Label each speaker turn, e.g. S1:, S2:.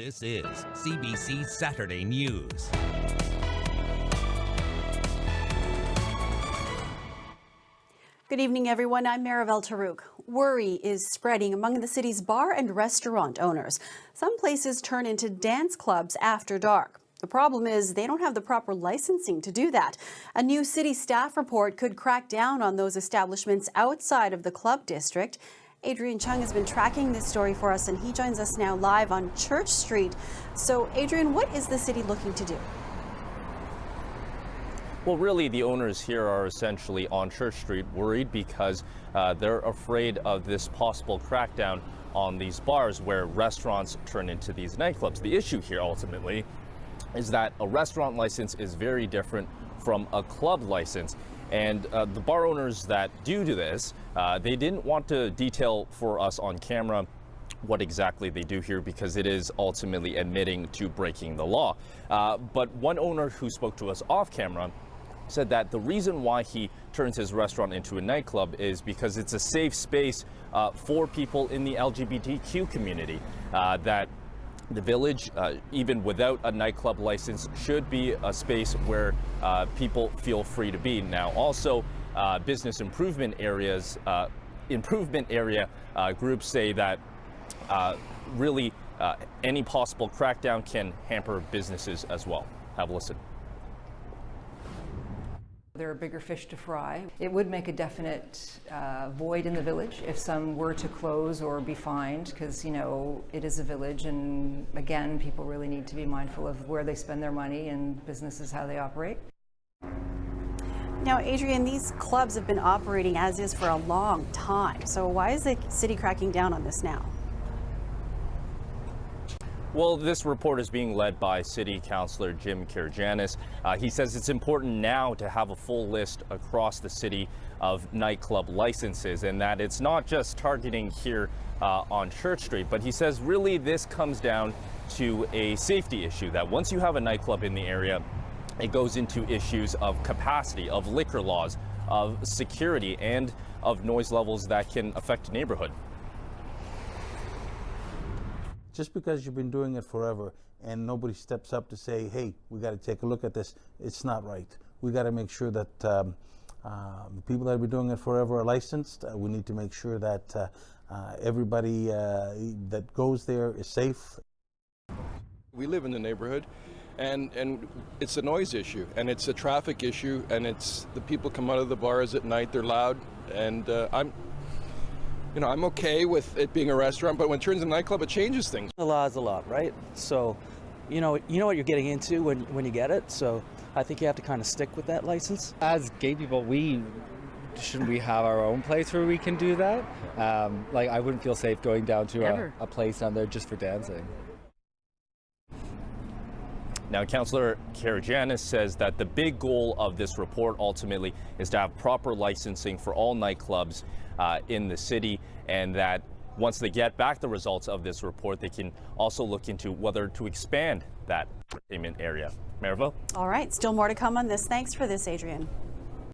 S1: This is CBC Saturday News.
S2: Good evening, everyone. I'm Maribel Tarouk. Worry is spreading among the city's bar and restaurant owners. Some places turn into dance clubs after dark. The problem is they don't have the proper licensing to do that. A new city staff report could crack down on those establishments outside of the club district. Adrian Chung has been tracking this story for us, and he joins us now live on Church Street. So, Adrian, what is the city looking to do?
S3: Well, really, the owners here are essentially on Church Street worried because they're afraid of this possible crackdown on these bars where restaurants turn into these nightclubs. The issue here ultimately is that a restaurant license is very different from a club license. And the bar owners that do this, they didn't want to detail for us on camera what exactly they do here because it is ultimately admitting to breaking the law. But one owner who spoke to us off camera said that the reason why he turns his restaurant into a nightclub is because it's a safe space for people in the LGBTQ community, that the village, even without a nightclub license, should be a space where people feel free to be. Now, also, business improvement area groups say that really any possible crackdown can hamper businesses as well. Have a listen.
S4: There are bigger fish to fry. It would make a definite void in the village if some were to close or be fined, because, you know, it is a village, and again, people really need to be mindful of where they spend their money and businesses how they operate.
S2: Now, Adrian, these clubs have been operating as is for a long time. So why is the city cracking down on this now?
S3: Well, this report is being led by City Councillor Jim Karygiannis. He says it's important now to have a full list across the city of nightclub licenses, and that it's not just targeting here on Church Street, but he says really this comes down to a safety issue, that once you have a nightclub in the area, it goes into issues of capacity, of liquor laws, of security, and of noise levels that can affect a neighborhood.
S5: Just because you've been doing it forever and nobody steps up to say, hey, we got to take a look at this, it's not right. We got to make sure that the people that have been doing it forever are licensed. We need to make sure that everybody that goes there is safe.
S6: We live in the neighborhood, and it's a noise issue, and it's a traffic issue, and it's the people come out of the bars at night, they're loud, and I'm okay with it being a restaurant, but when it turns into a nightclub, it changes things.
S7: The law is the law, right? So, you know what you're getting into when you get it. So I think you have to kind of stick with that license.
S8: As gay people, shouldn't we have our own place where we can do that? Like, I wouldn't feel safe going down to a place down there just for dancing.
S3: Now, Councillor Karygiannis says that the big goal of this report ultimately is to have proper licensing for all nightclubs in the city, and that once they get back the results of this report, they can also look into whether to expand that entertainment area. Maribel?
S2: All right, still more to come on this. Thanks for this, Adrian.